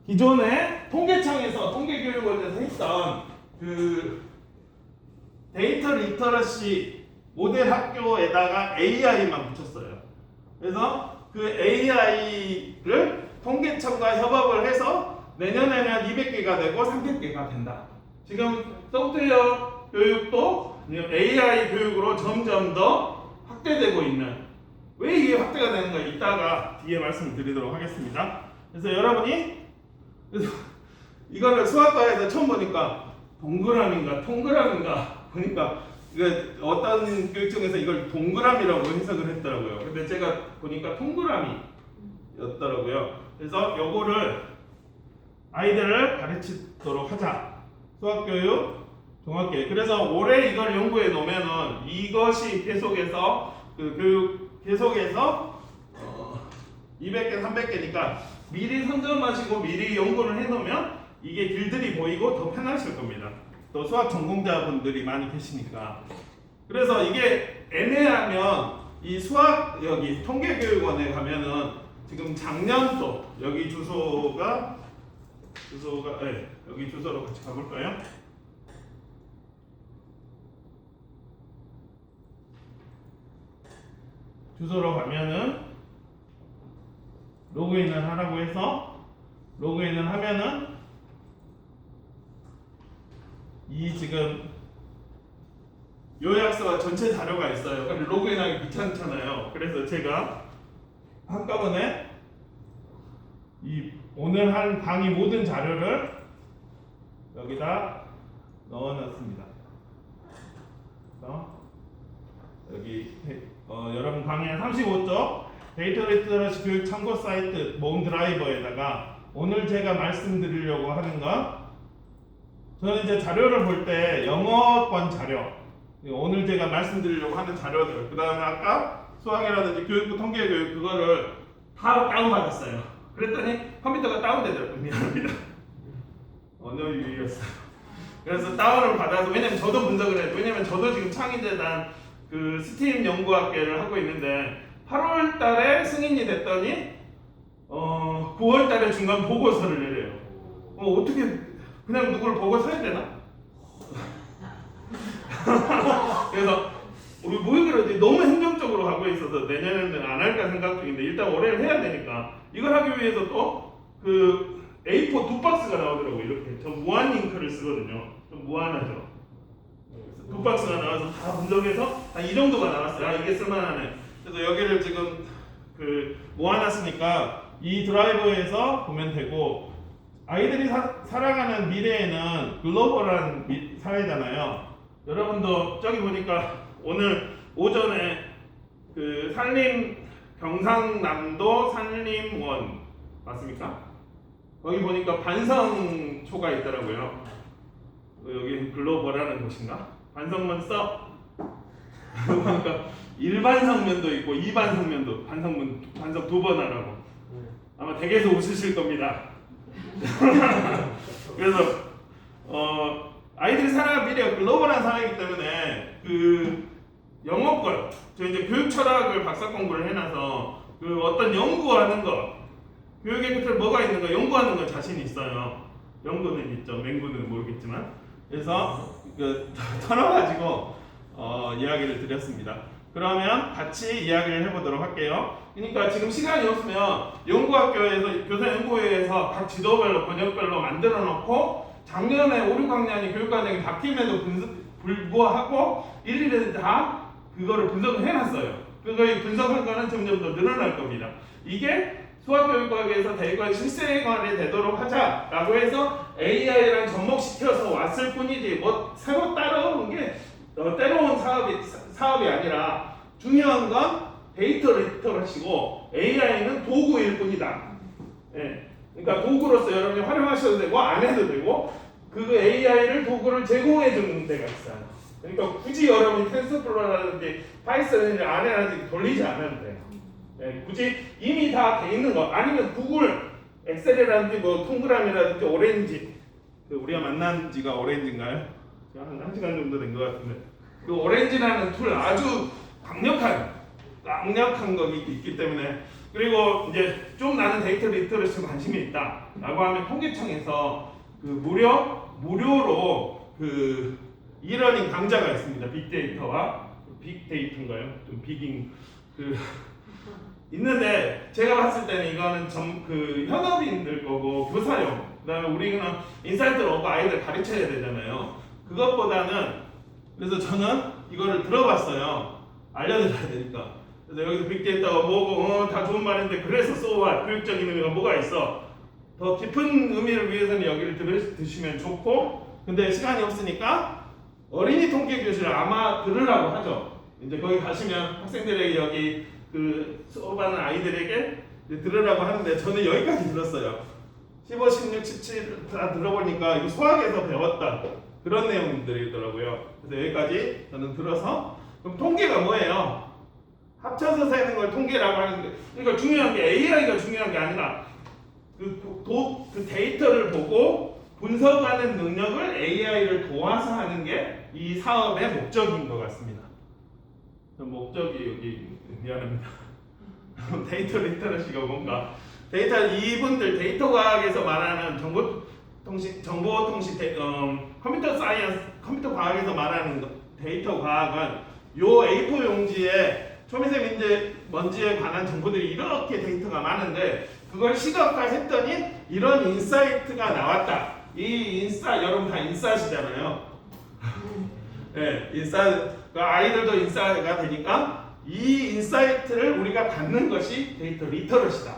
기존에 통계청에서 통계교육원에서 했던 그 데이터 리터러시 모델 학교에다가 AI만 붙였어요. 그래서 그 AI를 통계청과 협업을 해서 내년에는 200개가 되고 300개가 된다. 지금 소프트웨어 교육도 AI 교육으로 점점 더 확대되고 있는, 왜 이게 확대가 되는가 이따가 뒤에 말씀드리도록 하겠습니다. 그래서 여러분이 이거를 수학과에서 처음 보니까 동그라미인가 동그라미인가 보니까 어떤 교육청에서 이걸 동그라미라고 해석을 했더라고요. 근데 제가 보니까 동그라미였더라고요. 그래서 요거를 아이들을 가르치도록 하자. 수학교육, 종합교육. 그래서 올해 이걸 연구해 놓으면은 이것이 계속해서 그 교육 계속해서 200개, 300개니까 미리 선점하시고 미리 연구를 해 놓으면 이게 길들이 보이고 더 편하실 겁니다. 또 수학 전공자분들이 많이 계시니까. 그래서 이게 애매하면 이 수학 여기 통계교육원에 가면은 지금 작년도 여기 주소가 네, 여기 주소로 같이 가볼까요? 주소로 가면은 로그인을 하라고 해서 로그인을 하면은 이 지금 요약서와 전체 자료가 있어요. 근데 로그인하기 귀찮잖아요. 그래서 제가 한꺼번에 이 오늘 한 강의 모든 자료를 여기다 넣어놨습니다. 여기 여러분 강의 35쪽 데이터 리터러시 교육 참고 사이트 모음 드라이버에다가 오늘 제가 말씀드리려고 하는 건, 저는 이제 자료를 볼 때 영어권 자료, 오늘 제가 말씀드리려고 하는 자료들, 그 다음에 아까 수학이라든지 교육부 통계교육 그거를 다 다운받았어요. 그랬더니 컴퓨터가 다운되더라고요. 미안합니다. 언어 유희였어요. 그래서 다운을 받아서, 왜냐면 저도 분석을 해요. 왜냐면 저도 지금 창의재단 그 스팀 연구학계를 하고 있는데 8월 달에 승인이 됐더니 9월 달에 중간 보고서를 내려요. 어떻게 그냥 누구를 보고 서야 되나? 그래서 우리 뭐 그러지? 너무 행정적으로 하고 있어서 내년에는 안 할까 생각 중인데 일단 올해는 해야 되니까 이걸 하기 위해서 또 그 A4 두 박스가 나오더라고요. 이렇게 저 무한 잉크를 쓰거든요. 좀 무한하죠. 두 박스가 나와서 다 분석해서 한 이 정도가 나왔어요. 아, 이게 쓸만하네. 그래서 여기를 지금 그 모아놨으니까 이 드라이브에서 보면 되고, 아이들이 살아가는 미래에는 글로벌한 사회잖아요. 여러분도 저기 보니까 오늘 오전에 그 경상남도 산림원 맞습니까? 거기 보니까 반성초가 있더라고요. 여기 글로벌하는 곳인가? 반성문 써. 그러니까 일반 성면도 있고 이반 성면도 반성 두 번 하라고. 아마 댁에서 웃으실 겁니다. 그래서 아이들이 살아갈 미래가 글로벌한 사회이기 때문에 그 영어권, 저 이제 교육 철학을 박사 공부를 해놔서 그 어떤 연구하는 거, 교육의 끝에 뭐가 있는 거 연구하는 거 자신 있어요. 연구는 있죠. 맹구는 모르겠지만. 그래서 그 털어가지고 이야기를 드렸습니다. 그러면 같이 이야기를 해보도록 할게요. 그러니까 지금 시간이 없으면 연구학교에서 교사연구회에서 각 지도별로 번역별로 만들어 놓고 작년에 5, 6학년이 교육과정이 바뀜에도 불구하고 일일이 다 그거를 분석을 해놨어요. 그거의 분석한 거는 점점 더 늘어날 겁니다. 이게 수학교육과학에서 대거 실생활이 되도록 하자라고 해서 AI랑 접목시켜서 왔을 뿐이지 뭐 새로 따라온 게 때로운 사업이 아니라 중요한 건 데이터 리터러시고 AI는 도구일 뿐이다. 예. 그러니까 도구로서 여러분이 활용하셔도 되고 안 해도 되고 그 AI를 도구를 제공해 주는 데가 있어요. 그러니까 굳이 여러분이 텐서플로우라든지 파이썬이라든지 아래라든지 돌리지 않아도 돼요. 예. 굳이 이미 다 돼 있는 거 아니면 구글 엑셀이라든지 뭐 동그라미라든지 오렌지, 우리가 만난 지가 오렌지인가요? 한 시간 정도 된 것 같은데 그 오렌지라는 툴 아주 강력한 거기 있기 때문에, 그리고 이제 좀 나는 데이터 리터러시에 관심이 있다라고 하면 통계청에서 그 무료로 그 이러닝 강좌가 있습니다. 빅데이터와 빅데이터인가요? 좀 빅인 그 있는데 제가 봤을 때는 이거는 그 현업인들 거고 교사용. 그다음에 우리는 인사이트를 얻고 아이들 가르쳐야 되잖아요. 그것보다는 그래서 저는 이거를 들어봤어요. 알려드려야 되니까. 그래서 여기서 빅데이터가 뭐고 다 좋은 말인데 그래서 소와 교육적인 의미가 뭐가 있어? 더 깊은 의미를 위해서는 여기를 드시면 좋고 근데 시간이 없으니까 어린이 통계 교실을 아마 들으라고 하죠. 이제 거기 가시면 학생들에게 여기 그 수업하는 아이들에게 들으라고 하는데 저는 여기까지 들었어요. 15, 16, 17 다 들어보니까 이거 수학에서 배웠다 그런 내용들이더라고요. 그래서 여기까지 저는 들어서 그럼 통계가 뭐예요? 합쳐서 세는 걸 통계라고 하는데 그러니까 중요한 게 AI가 중요한 게 아니라 그 데이터를 보고 분석하는 능력을 AI를 도와서 하는 게 이 사업의 목적인 것 같습니다. 목적이 여기 미안합니다. 데이터 리터러시가 뭔가 이분들 데이터 과학에서 말하는 컴퓨터 사이언스 컴퓨터 과학에서 말하는 데이터 과학은 요 A4 용지에 초미세먼지에 관한 정보들이 이렇게 데이터가 많은데 그걸 시각화했더니 이런 인사이트가 나왔다. 이 인사 여러분 다 인싸시잖아요. 네, 아이들도 인싸가 되니까 이 인사이트를 우리가 갖는 것이 데이터 리터러시다.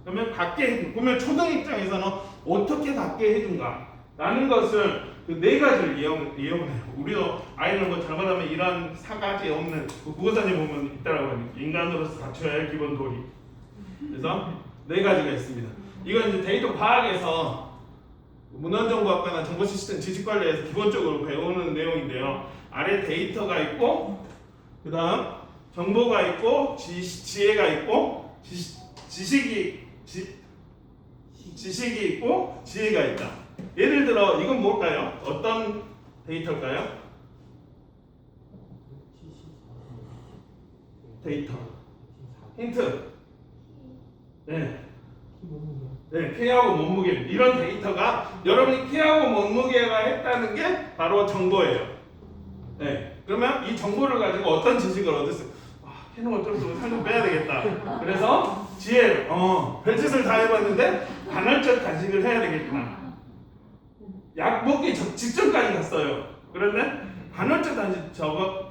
그러면 초등 입장에서는 어떻게 갖게 해준가? 라는 것을 그 네 가지를 이용해요. 우리도 아이를 뭐 잘못하면 이런 4가지 없는 국어사전에 보면 있다라고 합니다. 인간으로서 갖춰야 할 기본 도리. 그래서 네 가지가 있습니다. 이건 이제 데이터 과학에서 문헌정보학과나 정보시스템 지식관리에서 기본적으로 배우는 내용인데요. 아래 데이터가 있고, 그 다음 정보가 있고, 지혜가 있고, 지식이 있고, 지혜가 있다. 예를 들어 이건 뭘까요? 어떤 데이터일까요? 데이터. 힌트. 네. 키하고 몸무게 이런 데이터가 여러분이 키하고 몸무게가 했다는 게 바로 정보예요. 네. 그러면 이 정보를 가지고 어떤 지식을 얻었어요? 키는 어쩔 수 없이 살 좀 빼야 되겠다. 그래서 지혜를 별짓을 다 해봤는데 간헐적 단식을 해야 되겠구나. 약 먹기 직전까지 갔어요. 그런데 간헐적 단식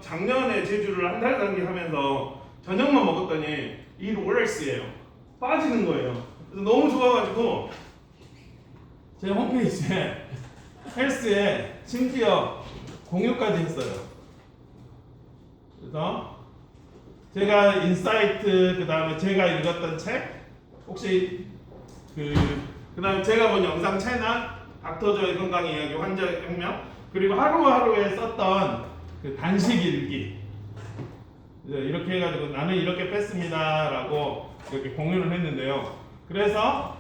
작년에 제주를 한 달 단기 하면서 저녁만 먹었더니 이 롤렉스예요. 빠지는 거예요. 그래서 너무 좋아가지고 제 홈페이지에 헬스에 심지어 공유까지 했어요. 그래서 제가 인사이트 그 다음에 제가 읽었던 책 혹시 그 다음에 제가 본 영상 채널 닥터조의 건강 이야기 환자의 혁명 그리고 하루하루에 썼던 그 단식 일기 이렇게 해가지고 나는 이렇게 뺐습니다라고 이렇게 공유를 했는데요. 그래서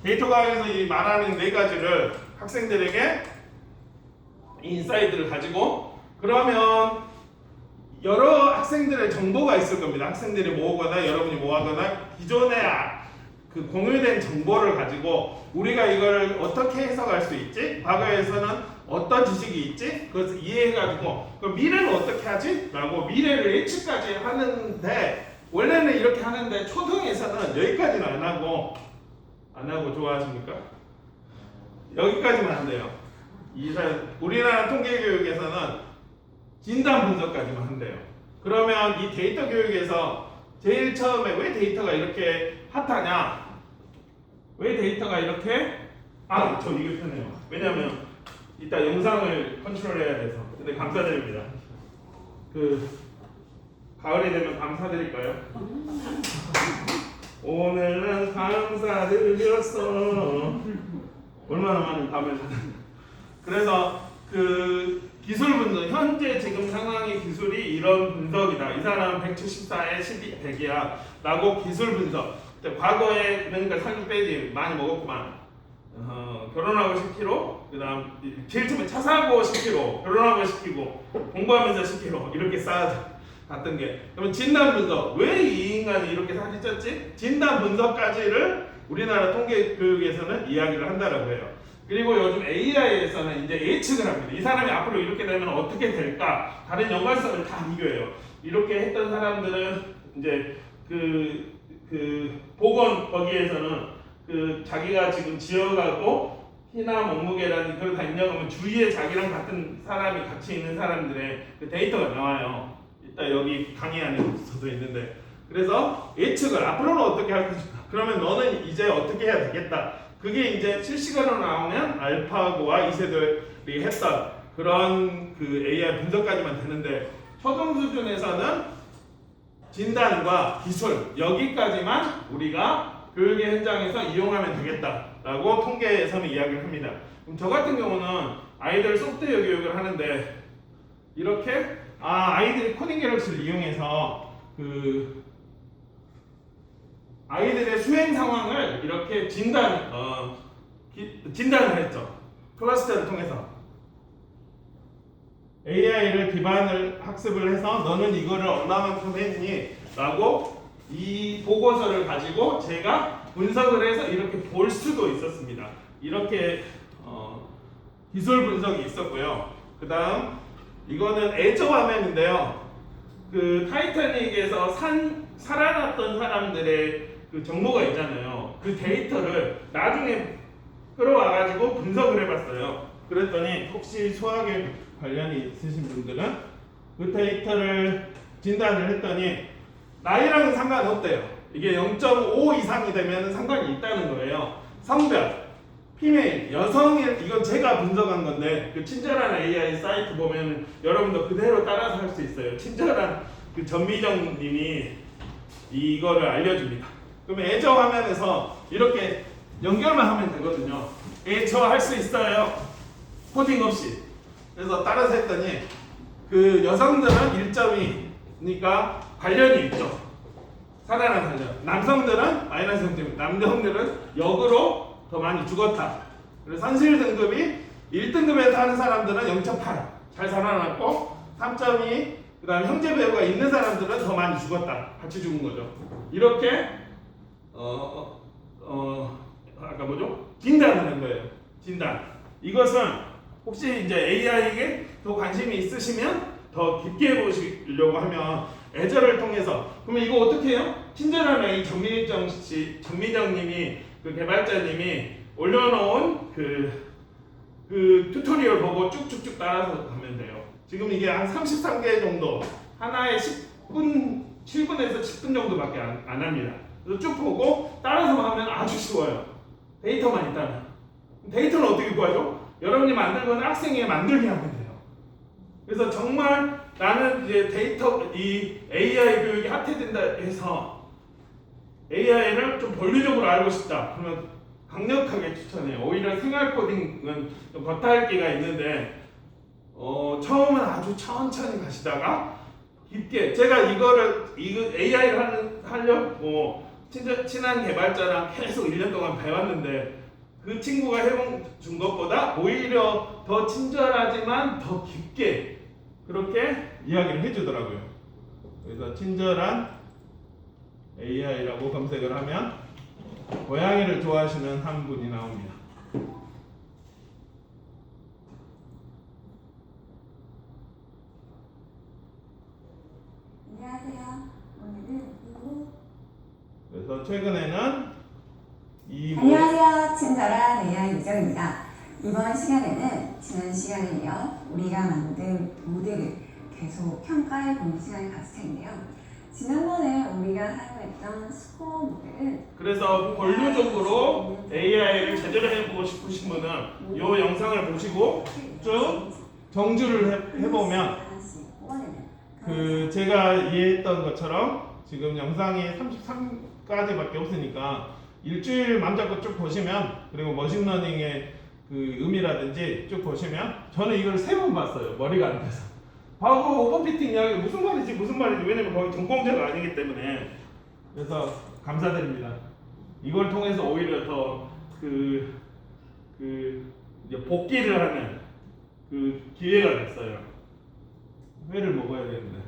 데이터 과학에서 이 말하는 네 가지를 학생들에게 인사이트를 가지고 그러면 여러 학생들의 정보가 있을 겁니다. 학생들이 모으거나 여러분이 모아거나 기존에 그 공유된 정보를 가지고 우리가 이걸 어떻게 해석할 수 있지? 과거에서는 어떤 지식이 있지? 그것을 이해해가지고 그럼 미래는 어떻게 하지? 라고 미래를 예측까지 하는데 원래는 이렇게 하는데 초등에서는 여기까지는 안 하고 좋아하십니까? 여기까지만 한대요. 우리나라 통계교육에서는 진단 분석까지만 한대요. 그러면 이 데이터 교육에서 제일 처음에 왜 데이터가 이렇게 핫하냐? 왜 데이터가 이렇게 저 이게 편해요. 왜냐면 이따 영상을 컨트롤해야 돼서. 근데 감사드립니다. 가을이 되면 감사드릴까요? 오늘은 감사드렸어. 얼마나 많은 감을 그래서 기술 분석, 현재 지금 상황의 기술이 이런 분석이다. 이 사람은 174에 12, 100이야. 라고 기술 분석. 과거에 그러니까 살도 빼지 많이 먹었구만. 결혼하고 10kg, 그 다음 제일 처음에 차 사고 10kg, 결혼하고 10kg, 공부하면서 10kg 이렇게 쌓았던 게. 그러면 진단 분석. 왜 이 인간이 이렇게 살이 쪘지? 진단 분석까지를 우리나라 통계 교육에서는 이야기를 한다라고 해요. 그리고 요즘 AI에서는 이제 예측을 합니다. 이 사람이 앞으로 이렇게 되면 어떻게 될까? 다른 연관성을 다 비교해요. 이렇게 했던 사람들은 이제 그 보건 거기에서는 그 자기가 지금 지어가고 키나 몸무게라든지 그걸 다 입력하면 주위에 자기랑 같은 사람이 같이 있는 사람들의 그 데이터가 나와요. 이따 여기 강의 안에서도 있는데, 그래서 예측을 앞으로는 어떻게 할 것인가. 그러면 너는 이제 어떻게 해야 되겠다. 그게 이제 실시간으로 나오면 알파고와 이세돌이 했던 그런 그 AI 분석까지만 되는데, 초등 수준에서는 진단과 기술 여기까지만 우리가 교육의 현장에서 이용하면 되겠다라고 통계에서는 이야기를 합니다. 그럼 저 같은 경우는 아이들 소프트웨어 교육을 하는데, 이렇게 아이들이 코딩 갤럭시를 이용해서 그 아이들의 수행 상황을 이렇게 진단을 했죠. 클러스터를 통해서 AI를 기반을 학습을 해서 너는 이거를 얼마만큼 했니? 라고 이 보고서를 가지고 제가 분석을 해서 이렇게 볼 수도 있었습니다. 이렇게 기술 분석이 있었고요. 그 다음 이거는 애저 화면인데요. 그 타이타닉에서 살아났던 사람들의 그 정보가 있잖아요. 그 데이터를 나중에 끌어와가지고 분석을 해봤어요. 그랬더니 혹시 소화기 관련이 있으신 분들은 그 데이터를 진단을 했더니 나이랑은 상관없대요. 이게 0.5 이상이 되면 상관이 있다는 거예요. 성별, 피메일, 여성일, 이건 제가 분석한 건데 그 친절한 AI 사이트 보면 여러분도 그대로 따라서 할 수 있어요. 친절한 그 전미정 님이 이거를 알려줍니다. 그러면 애저 화면에서 이렇게 연결만 하면 되거든요. 애저 할 수 있어요. 코딩 없이. 그래서 따라서 했더니 그 여성들은 1점이니까 관련이 있죠. 살아난 관련. 남성들은 마이너스 0점. 남성들은 역으로 더 많이 죽었다. 그래서 산실 등급이 1등급에서 하는 사람들은 0.8 잘 살아났고, 3.2 그다음 형제 배우가 있는 사람들은 더 많이 죽었다. 같이 죽은 거죠. 이렇게 아까 뭐죠? 진단을 한 거예요. 진단. 이것은 혹시 이제 AI에게 더 관심이 있으시면 더 깊게 해보시려고 하면 애저를 통해서, 그러면 이거 어떻게 해요? 친절한 AI 전미정님이 그 개발자님이 올려놓은 그 튜토리얼 보고 쭉쭉쭉 따라서 가면 돼요. 지금 이게 한 33개 정도, 하나에 10분, 7분에서 10분 정도밖에 안 합니다. 그래서 쭉 보고 따라서 하면 아주 쉬워요. 데이터만 있다면. 데이터는 어떻게 구하죠? 여러분이 만든 건 학생이 만들게 하면 돼요. 그래서 정말 나는 이제 이 AI 교육이 핫해진다 해서 AI를 좀 본류적으로 알고 싶다. 그러면 강력하게 추천해요. 오히려 생활 코딩은 좀 겉핥기가 있는데 처음은 아주 천천히 가시다가 깊게, 제가 이거 AI를 하려고 친한 개발자랑 계속 1년 동안 배웠는데 그 친구가 해준 것보다 오히려 더 친절하지만 더 깊게 그렇게 이야기를 해주더라고요. 그래서 친절한 AI라고 검색을 하면 고양이를 좋아하시는 한 분이 나옵니다. 안녕하세요. 오늘은 그래서 최근에는 안녕하세요. 친절한 AI 유정입니다. 이번 시간에는 지난 시간에 이어 우리가 만든 모델을 계속 평가해 보는 시간을 가질 텐데요. 지난번에 우리가 사용했던 스코어 모델은, 그래서 본류적으로 AI를 제대로 해보고 싶으신 분은 이 영상을 보시고 쭉 정주를 해보면 제가 이해했던 것처럼 지금 영상이 33까지밖에 없으니까 일주일 맘잡고 쭉 보시면, 그리고 머신러닝의 그 의미라든지 쭉 보시면, 저는 이걸 3번 봤어요. 머리가 안 돼서. 하고 오버피팅 이야기 무슨 말이지 왜냐면 거기 전공자가 아니기 때문에. 그래서 감사드립니다. 이걸 통해서 오히려 더 이제 복귀를 하는 그 기회가 됐어요. 회를 먹어야 되는데.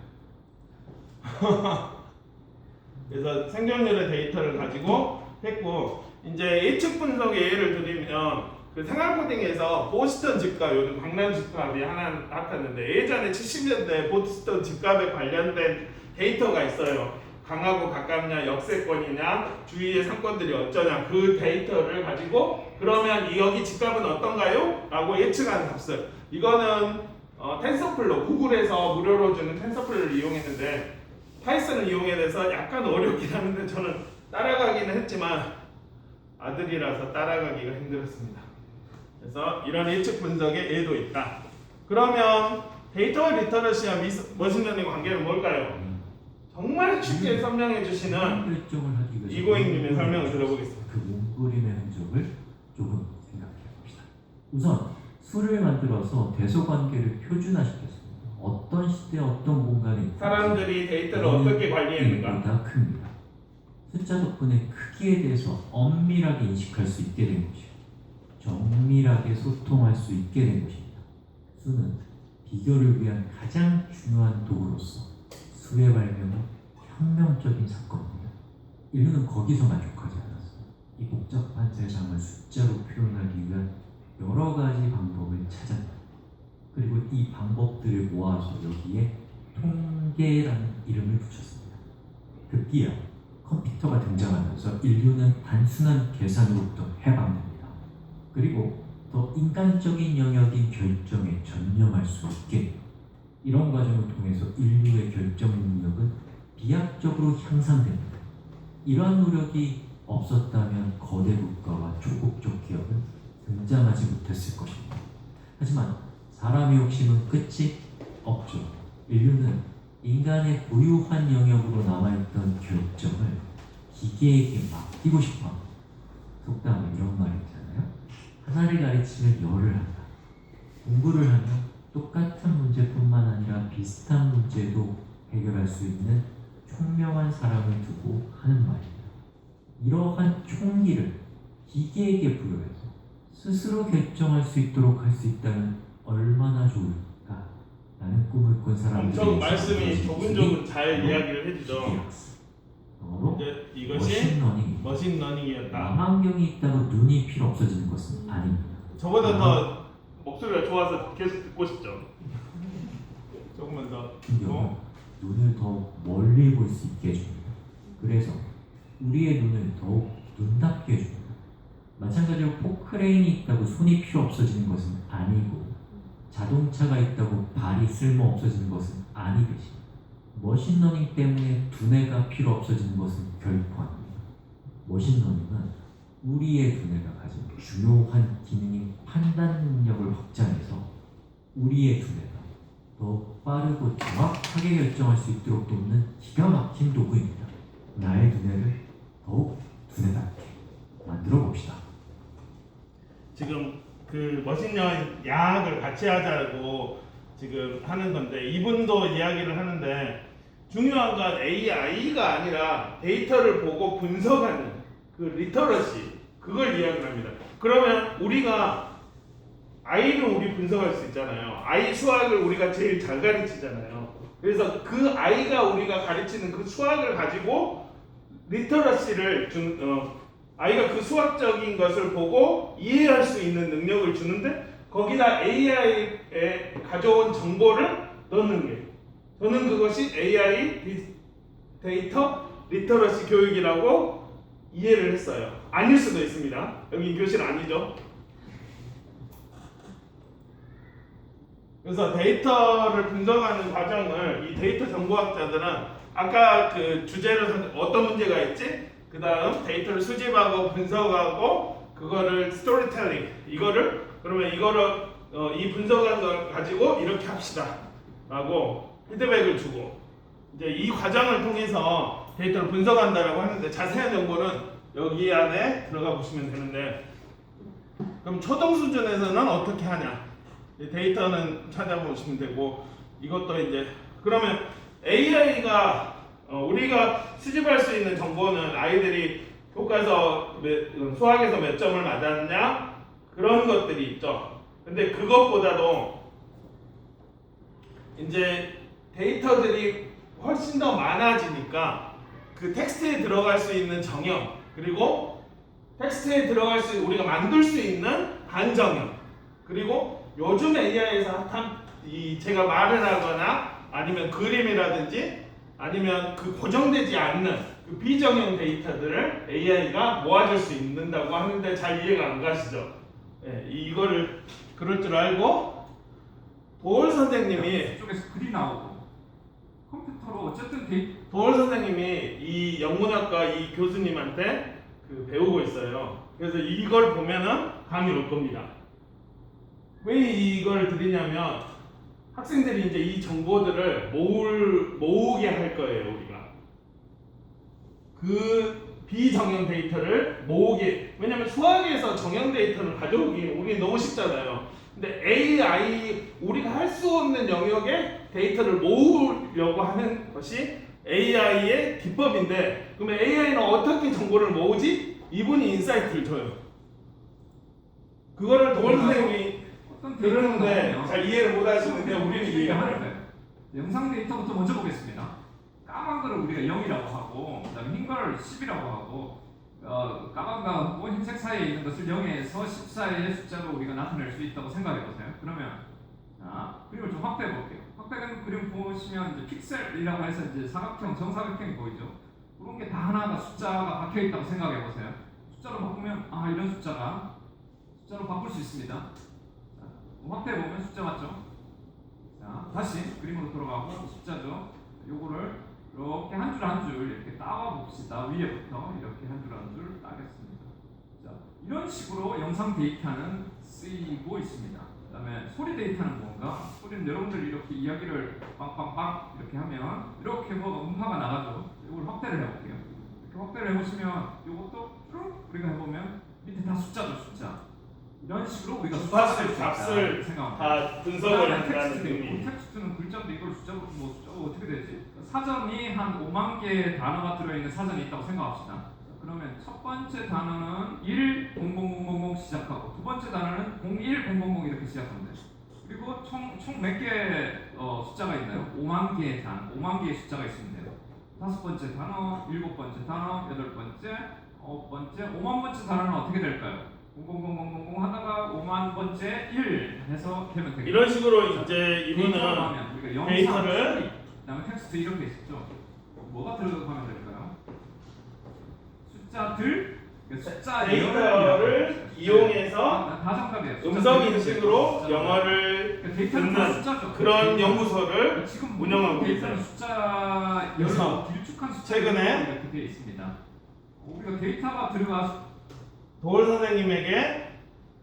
그래서 생존율의 데이터를 가지고 했고 이제 예측 분석의 예를 들면 그 생활 코딩에서 보스턴 집값 요즘 강남 집값이 하나 나타났는데 예전에 70년대 보스턴 집값에 관련된 데이터가 있어요. 강하고 가깝냐, 역세권이냐, 주위의 상권들이 어쩌냐 그 데이터를 가지고 그러면 여기 집값은 어떤가요? 라고 예측하는 값을 이거는 텐서플로 구글에서 무료로 주는 텐서플로를 이용했는데 파이썬을 이용해서 약간 어렵긴 하는데 저는 따라가기는 했지만 아들이라서 따라가기가 힘들었습니다. 그래서 이런 예측 분석의 예도 있다. 그러면 데이터 리터러시와 머신러닝 관계는 뭘까요? 정말 쉽게 설명해 주시는 결정을 하기 위해서 이고잉님의 설명을 들어보겠습니다. 그 몸그림의 흔적을 조금 생각해 봅시다. 우선 수를 만들어서 대소관계를 표준화시켰습니다. 어떤 시대 어떤 공간에 사람들이 데이터를 어떻게 관리했는가 보다 큽니다. 숫자 덕분에 크기에 대해서 엄밀하게 인식할 수 있게 된 것이고 정밀하게 소통할 수 있게 된 것입니다. 수는 비교를 위한 가장 중요한 도구로서 수의 발명은 혁명적인 사건입니다. 인류는 거기서 만족하지 않았어요. 이 복잡한 세상을 숫자로 표현하기 위한 여러 가지 방법을 찾았다. 그리고 이 방법들을 모아서 여기에 통계라는 이름을 붙였습니다. 급기야 컴퓨터가 등장하면서 인류는 단순한 계산으로부터 해방됩니다. 그리고 더 인간적인 영역인 결정에 전념할 수 있게 됩니다. 이런 과정을 통해서 인류의 결정 능력은 비약적으로 향상됩니다. 이러한 노력이 없었다면 거대 국가와 초국적 기업은 등장하지 못했을 것입니다. 하지만 사람의 욕심은 끝이 없죠. 인류는 인간의 고유한 영역으로 남아있던 결정을 기계에게 맡기고 싶어합니다. 속담에 이런 말이 있잖아요. 하나를 가르치면 열을 한다. 공부를 하면 똑같은 문제뿐만 아니라 비슷한 문제도 해결할 수 있는 총명한 사람을 두고 하는 말입니다. 이러한 총기를 기계에게 부여해서 스스로 결정할 수 있도록 할 수 있다면 얼마나 좋을까? 라는 꿈을 꾼 사람들이 엄청 말씀이 조근조근 잘 이야기를 해주죠. 영어로 이것이 머신러닝. 머신러닝이었다. 망원경이 있다고 눈이 필요 없어지는 것은 아닙니다. 저보다 더 목소리가 좋아서 계속 듣고 싶죠. 조금만 더. 풍경은 눈을 더 멀리 볼 수 있게 해줍니다. 그래서 우리의 눈을 더욱 눈답게 해줍니다. 마찬가지로 포크레인이 있다고 손이 필요 없어지는 것은 아니고 자동차가 있다고 발이 쓸모 없어지는 것은 아니듯이 머신러닝 때문에 두뇌가 필요 없어지는 것은 결코 아닙니다. 머신러닝은 우리의 두뇌가 가진 중요한 기능인 판단 능력을 확장해서 우리의 두뇌가 더 빠르고 정확하게 결정할 수 있도록 돕는 기가 막힌 도구입니다. 나의 두뇌를 더욱 두뇌답게 만들어 봅시다. 지금 그 머신러닝 야학을 같이 하자고 지금 하는 건데 이분도 이야기를 하는데 중요한 건 AI가 아니라 데이터를 보고 분석하는 그 리터러시 그걸 이야기를 합니다. 그러면 우리가 아이를 우리 분석할 수 있잖아요. 아이 수학을 우리가 제일 잘 가르치잖아요. 그래서 그 아이가 우리가 가르치는 그 수학을 가지고 리터러시를 아이가 그 수학적인 것을 보고 이해할 수 있는 능력을 주는데 거기다 AI에 가져온 정보를 넣는 게 저는 그것이 AI 데이터 리터러시 교육이라고 이해를 했어요. 아닐 수도 있습니다. 여기 교실 아니죠. 그래서 데이터를 분석하는 과정을 이 데이터 정보학자들은 아까 그 주제를 어떤 문제가 있지? 그 다음 데이터를 수집하고 분석하고 그거를 스토리텔링 이거를 그러면 이거를 이 분석한 걸 가지고 이렇게 합시다 라고 피드백을 주고 이제 이 과정을 통해서 데이터를 분석한다라고 하는데 자세한 정보는 여기 안에 들어가 보시면 되는데 그럼 초등 수준에서는 어떻게 하냐 데이터는 찾아보시면 되고 이것도 이제 그러면 AI가 우리가 수집할 수 있는 정보는 아이들이 교과서 수학에서 몇 점을 맞았냐 그런 것들이 있죠. 근데 그것보다도 이제 데이터들이 훨씬 더 많아지니까 그 텍스트에 들어갈 수 있는 정형 그리고 텍스트에 들어갈 수 우리가 만들 수 있는 반정형, 그리고 요즘 AI에서 핫한 이 제가 말을 하거나 아니면 그림이라든지 아니면 그 고정되지 않는 그 비정형 데이터들을 AI가 모아줄 수 있는다고 하는데 잘 이해가 안 가시죠? 예, 이거를 그럴 줄 알고 도올 선생님이 쪽에서 글이 나오고 컴퓨터로 어쨌든 도올 선생님이 이 영문학과 이 교수님한테 그 배우고 있어요. 그래서 이걸 보면은 감이 올 겁니다. 왜 이걸 드리냐면 학생들이 이제 이 정보들을 모으게 할 거예요. 우리가 그 비정형 데이터를 모으게, 왜냐면 수학에서 정형 데이터를 가져오기 우리 너무 쉽잖아요. 근데 AI 우리가 할 수 없는 영역의 데이터를 모으려고 하는 것이 AI의 기법인데, 그러면 AI는 어떻게 정보를 모으지? 이분이 인사이트를 줘요. 그거를 도올 선생님이 어떤 들었는데 데이터가 잘 이해를 못 하시는데 우리는 이해해요. 거예요. 영상 데이터부터 먼저 보겠습니다. 까만 거를 우리가 0이라고 하고, 그다음에 흰 거를 10이라고 하고, 까만과 흰색 사이에 있는 것을 0에서 10 사이의 숫자로 우리가 나타낼 수 있다고 생각해 보세요. 그러면 자, 그림을 좀 확대해 볼게요. 확대된 그림 보시면 이제 픽셀이라고 해서 이제 사각형, 정사각형이 보이죠. 그런 게 다 하나하나 숫자가 박혀 있다고 생각해 보세요. 숫자로 바꾸면 이런 숫자로 바꿀 수 있습니다. 자, 확대해 보면 숫자 맞죠? 자, 다시 그림으로 돌아가고 숫자죠. 요거를 이렇게 한 줄 한 줄 이렇게 따와 봅시다. 위에부터 이렇게 한 줄 한 줄 따겠습니다. 자, 이런 식으로 영상 데이터는 쓰이고 있습니다. 그다음에 소리 데이터는 뭔가? 소리는 여러분들이 이렇게 이야기를 빵빵빵 이렇게 하면 이렇게 뭐 음파가 나가죠. 이걸 확대를 해볼게요. 이렇게 확대를 해보시면 이것도 쭉 우리가 해보면 밑에 다 숫자죠, 숫자. 이런 식으로 우리가 주파수 값을 생각합니다. 다 분석을 한다는 텍스트, 의미. 텍스트는 글자인데 이걸 숫자로 숫자가 어떻게 되지? 사전이 한 5만 개의 단어가 들어있는 사전이 있다고 생각합시다. 자, 그러면 첫 번째 단어는 100000 시작하고 두 번째 단어는 01000 이렇게 시작하면 돼요. 그리고 총 몇 개의 숫자가 있나요? 5만 개의 단어, 5만 개의 숫자가 있으면 돼요. 다섯 번째 단어, 일곱 번째 단어, 여덟 번째, 아홉 번째, 5만 번째 단어는 어떻게 될까요? 00000 하다가 5만 번째 1 해서 되면 되겠죠. 이런 식으로 이제 이분은 데이터를 그다음에 텍스트 이렇게 있었죠. 뭐가 들어가면 될까요? 숫자들, 숫자 데이터를 이용해서 다 정답이에요. 음성 인식으로 영어를 데이터는 다 듣는 숫자죠. 그런 연구소를 지금 운영하고 데이터는 있어요. 숫자 그래서 길쭉한 숫자 최근에 이렇게 되어 있습니다. 우리가 데이터가 들어가서 도올 선생님에게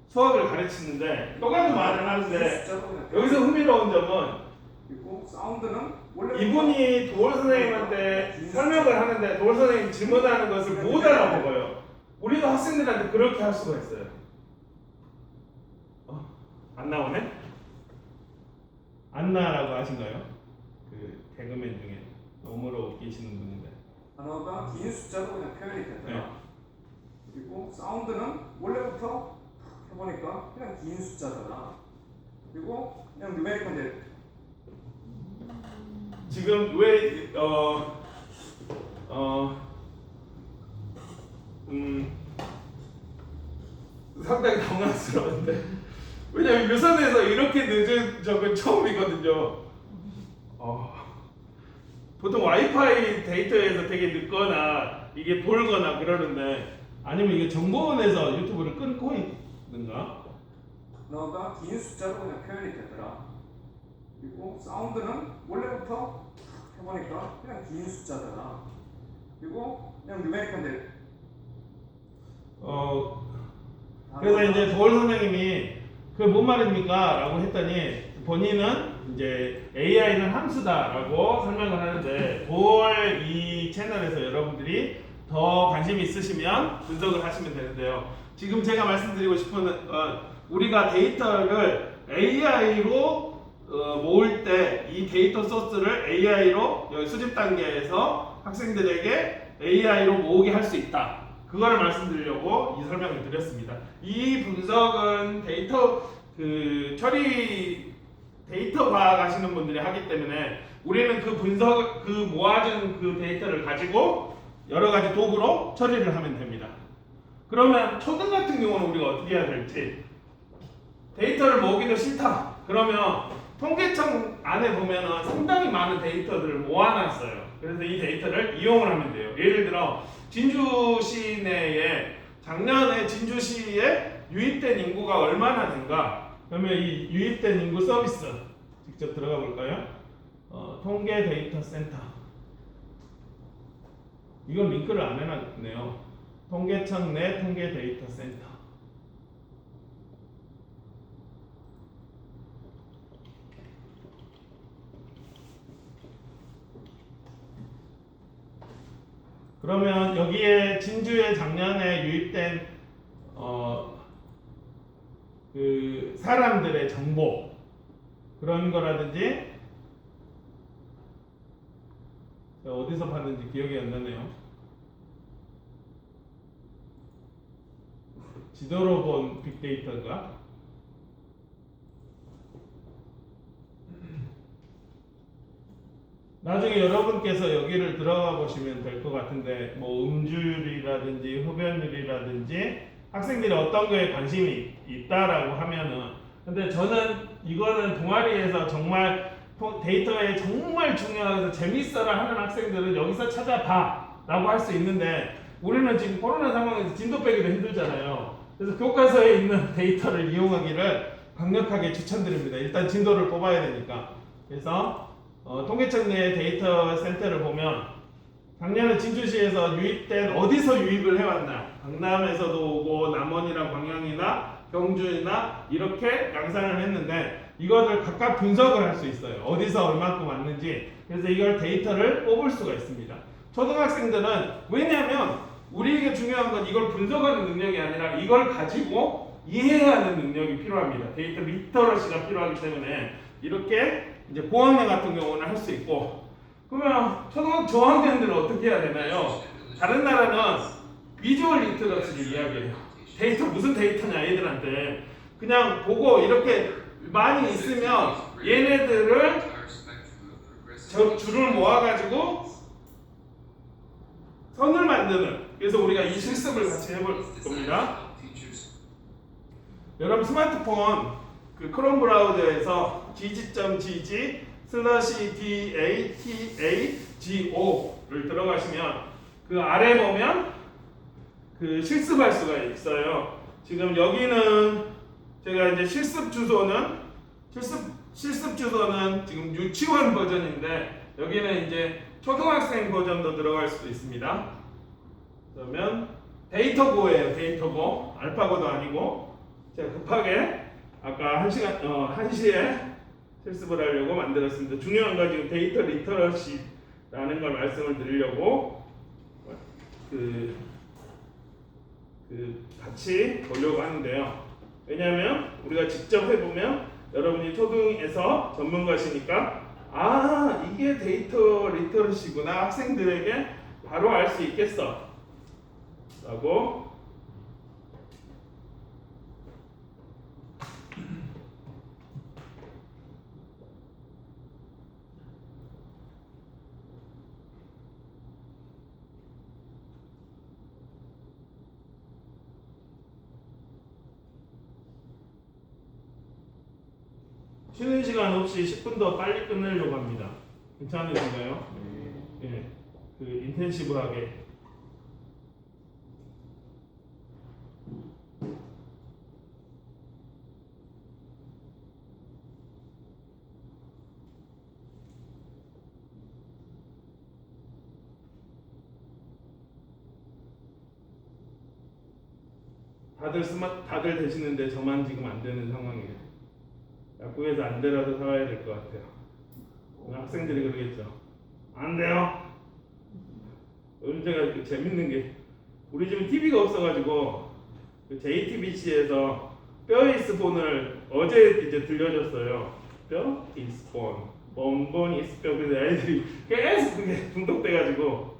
수학을 가르치는데 똑같은 말을 하는데 여기서 흥미로운 점은 그리고 사운드는 원래 이분이 도올 선생님한테 설명을 하는데 도올 선생님 질문하는 것을 못 알아먹어요. 우리도 학생들한테 그렇게 할 수가 있어요. 안 나오네? 안나라고 하신가요? 그 개그맨 중에 너무로 웃기시는 분인데. 단어가 긴 숫자로 그냥 표현이 되더라. 네. 그리고 사운드는 원래부터 해보니까 그냥 긴 숫자더라. 그리고 그냥 누메리컬 지금 왜 상당히 당황스러운데 왜냐면 유선에서 이렇게 늦은 적은 처음이거든요. 보통 와이파이 데이터에서 되게 늦거나 이게 돌거나 그러는데 아니면 이게 정보원에서 유튜브를 끊고 있는가? 너가 긴 숫자로 그냥 표현이 되더라. 그리고 사운드는 원래부터 해보니까 그냥 긴 숫자더라. 그리고 그냥 누메리컬 그래서 이제 도올 선생님이 그게 뭔 말입니까? 라고 했더니 본인은 이제 AI는 함수다라고 설명을 하는데 도올 이 채널에서 여러분들이 더 관심 있으시면 분석을 하시면 되는데요. 지금 제가 말씀드리고 싶은 건 우리가 데이터를 AI로 모을 때 이 데이터 소스를 AI로 수집 단계에서 학생들에게 AI로 모으게 할 수 있다. 그거를 말씀드리려고 이 설명을 드렸습니다. 이 분석은 데이터 데이터 과학 하시는 분들이 하기 때문에 우리는 그 분석 모아준 그 데이터를 가지고 여러 가지 도구로 처리를 하면 됩니다. 그러면 초등 같은 경우는 우리가 어떻게 해야 될지, 데이터를 모으기도 싫다. 그러면 통계청 안에 보면은 상당히 많은 데이터들을 모아놨어요. 그래서 이 데이터를 이용을 하면 돼요. 예를 들어 진주시 내에 작년에 진주시에 유입된 인구가 얼마나 된가? 그러면 이 유입된 인구 서비스 직접 들어가 볼까요? 통계 데이터 센터. 이건 링크를 안 해놨네요. 통계청 내 통계 데이터 센터. 그러면 여기에 진주에 작년에 유입된 그 사람들의 정보 그런 거라든지 어디서 봤는지 기억이 안 나네요. 지도로 본 빅데이터가 나중에 여러분께서 여기를 들어가 보시면 될 것 같은데 뭐 음주율이라든지 흡연율이라든지 학생들이 어떤 거에 관심이 있다라고 하면은 근데 저는 이거는 동아리에서 정말 데이터에 정말 중요해서 재밌어라 하는 학생들은 여기서 찾아봐 라고 할 수 있는데 우리는 지금 코로나 상황에서 진도 빼기도 힘들잖아요. 그래서 교과서에 있는 데이터를 이용하기를 강력하게 추천드립니다. 일단 진도를 뽑아야 되니까. 그래서 통계청 내 데이터 센터를 보면 작년에 진주시에서 유입된 어디서 유입을 해왔나 강남에서도 오고 남원이나 광양이나 경주나 이렇게 양산을 했는데 이것을 각각 분석을 할 수 있어요. 어디서 얼마큼 왔는지. 그래서 이걸 데이터를 뽑을 수가 있습니다. 초등학생들은 왜냐하면 우리에게 중요한 건 이걸 분석하는 능력이 아니라 이걸 가지고 이해하는 능력이 필요합니다. 데이터 리터러시가 필요하기 때문에 이렇게 이제 고학년 같은 경우는 할 수 있고 그러면 저학년들은 어떻게 해야 되나요? 다른 나라는 비주얼 리터러시를 이야기해요. 데이터 무슨 데이터냐 얘들한테 그냥 보고 이렇게 많이 있으면 얘네들을 줄을 모아가지고 선을 만드는 그래서 우리가 이 실습을 같이 해볼 겁니다. 여러분 스마트폰 그 크롬 브라우저에서 gg.datago를 들어가시면 그 아래 보면 그 실습할 수가 있어요. 지금 여기는 제가 이제 실습 주소는 지금 유치원 버전인데 여기는 이제 초등학생 버전도 들어갈 수도 있습니다. 그러면 데이터고예요. 데이터고 알파고도 아니고 제가 급하게 아까 1시에 실습을 하려고 만들었습니다. 중요한 건 지금 데이터 리터러시라는 걸 말씀을 드리려고 같이 보려고 하는데요. 왜냐하면 우리가 직접 해보면 여러분이 초등에서 전문가시니까 아 이게 데이터 리터러시구나 학생들에게 바로 알 수 있겠어 라고 쉬는 시간 없이 10분 더 빨리 끝내려고 합니다. 괜찮으신가요? 네. 그 인텐시브하게. 다들 되시는데 저만 지금 안 되는 상황이에요. 약국에서 안 되라도 사와야 될 것 같아요. 학생들이 그러겠죠. 안 돼요. 문제가 재밌는 게 우리 집은 TV가 없어가지고 그 JTBC에서 뼈 이스 본을 어제 이제 들려줬어요. 뼈 이스 본, 본본 이스 뼈. 그래서 애들이 계속 그게 중독돼가지고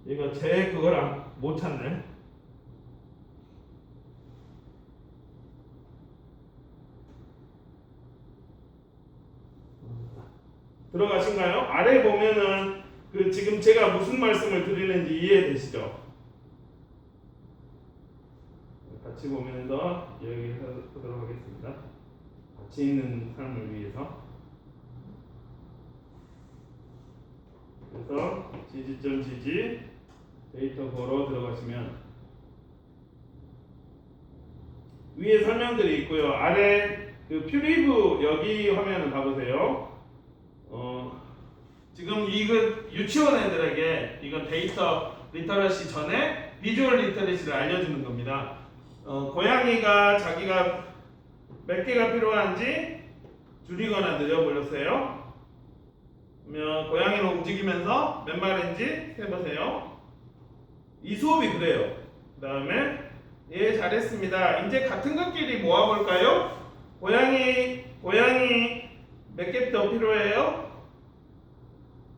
이거 제 그걸 못 찾네. 들어가신가요? 아래 보면은 그 지금 제가 무슨 말씀을 드리는지 이해되시죠? 같이 보면서 이야기하도록 하겠습니다. 가치 있는 삶을 위해서. 그래서 지지 데이터 보러 들어가시면 위에 설명들이 있고요. 아래 그 퓨리브 여기 화면을 봐보세요. 지금 이거 유치원 애들에게 이건 데이터 리터러시 전에 비주얼 리터러시를 알려주는 겁니다. 고양이가 자기가 몇 개가 필요한지 줄이거나 늘려버렸어요. 그러면 고양이는 움직이면서 몇 마리인지 세보세요. 이 수업이 그래요. 그 다음에 예 잘했습니다. 이제 같은 것끼리 모아볼까요? 고양이 몇 개 더 필요해요?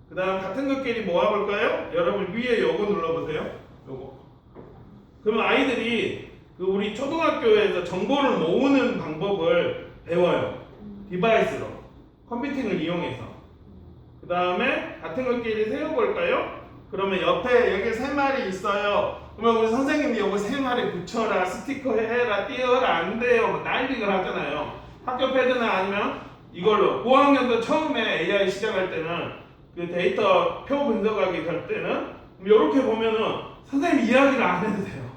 그 다음 같은 것끼리 모아볼까요? 여러분 위에 요거 눌러보세요. 요거. 그러면 아이들이 그 우리 초등학교에서 정보를 모으는 방법을 배워요. 디바이스로 컴퓨팅을 이용해서. 그 다음에 같은 것끼리 세워볼까요? 그러면 옆에 여기 3마리 있어요. 그러면 우리 선생님이 여기 3마리 붙여라, 스티커 해라, 띄어라, 안 돼요. 뭐 난리를 하잖아요. 학교 패드나 아니면 이걸로. 5학년도 처음에 AI 시작할 때는 그 데이터 표 분석하기 할 때는 이렇게 보면은 선생님 이야기를 안 해도 돼요.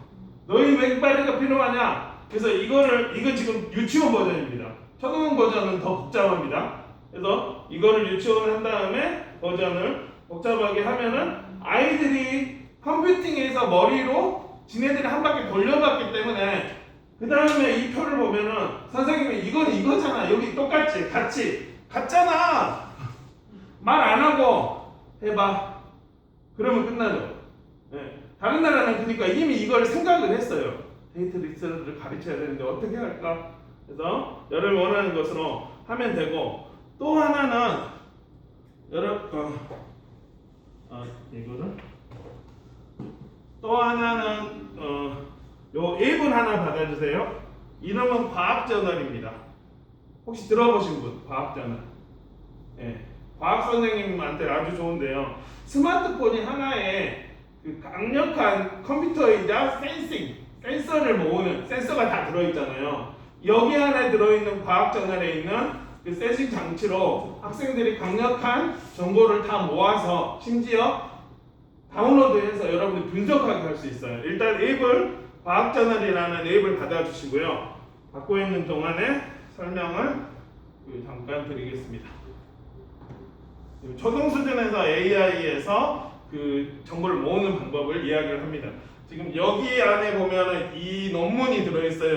너희 몇 마리가 필요하냐? 그래서 이건 지금 유치원 버전입니다. 초등 버전은 더 복잡합니다. 그래서 이거를 유치원 한 다음에 버전을 복잡하게 하면은 아이들이 컴퓨팅에서 머리로 지네들이 한 바퀴 돌려봤기 때문에 그 다음에 이 표를 보면은 선생님이 이건 이거잖아. 여기 똑같지? 같잖아. 말 안 하고 해봐. 그러면 끝나죠. 네. 다른 나라는 그러니까 이미 이걸 생각을 했어요. 데이터 리서치를 가르쳐야 되는데 어떻게 할까? 그래서 여러분이 원하는 것으로 하면 되고 또 하나는 이거를 또 하나는 요 앱을 하나 받아주세요. 이름은 과학저널입니다. 혹시 들어보신 분? 과학저널. 예. 과학 선생님한테 아주 좋은데요. 스마트폰이 하나의 그 강력한 컴퓨터이자 센서를 모으는 센서가 다 들어있잖아요. 여기 안에 들어있는 과학저널에 있는 그 센싱 장치로 학생들이 강력한 정보를 다 모아서 심지어 다운로드해서 여러분이 분석하게 할 수 있어요. 일단 앱을 과학저널이라는 앱을 받아주시고요. 받고 있는 동안에 설명을 잠깐 드리겠습니다. 초등 수준에서 AI에서 그 정보를 모으는 방법을 이야기를 합니다. 지금 여기 안에 보면은 이 논문이 들어있어요.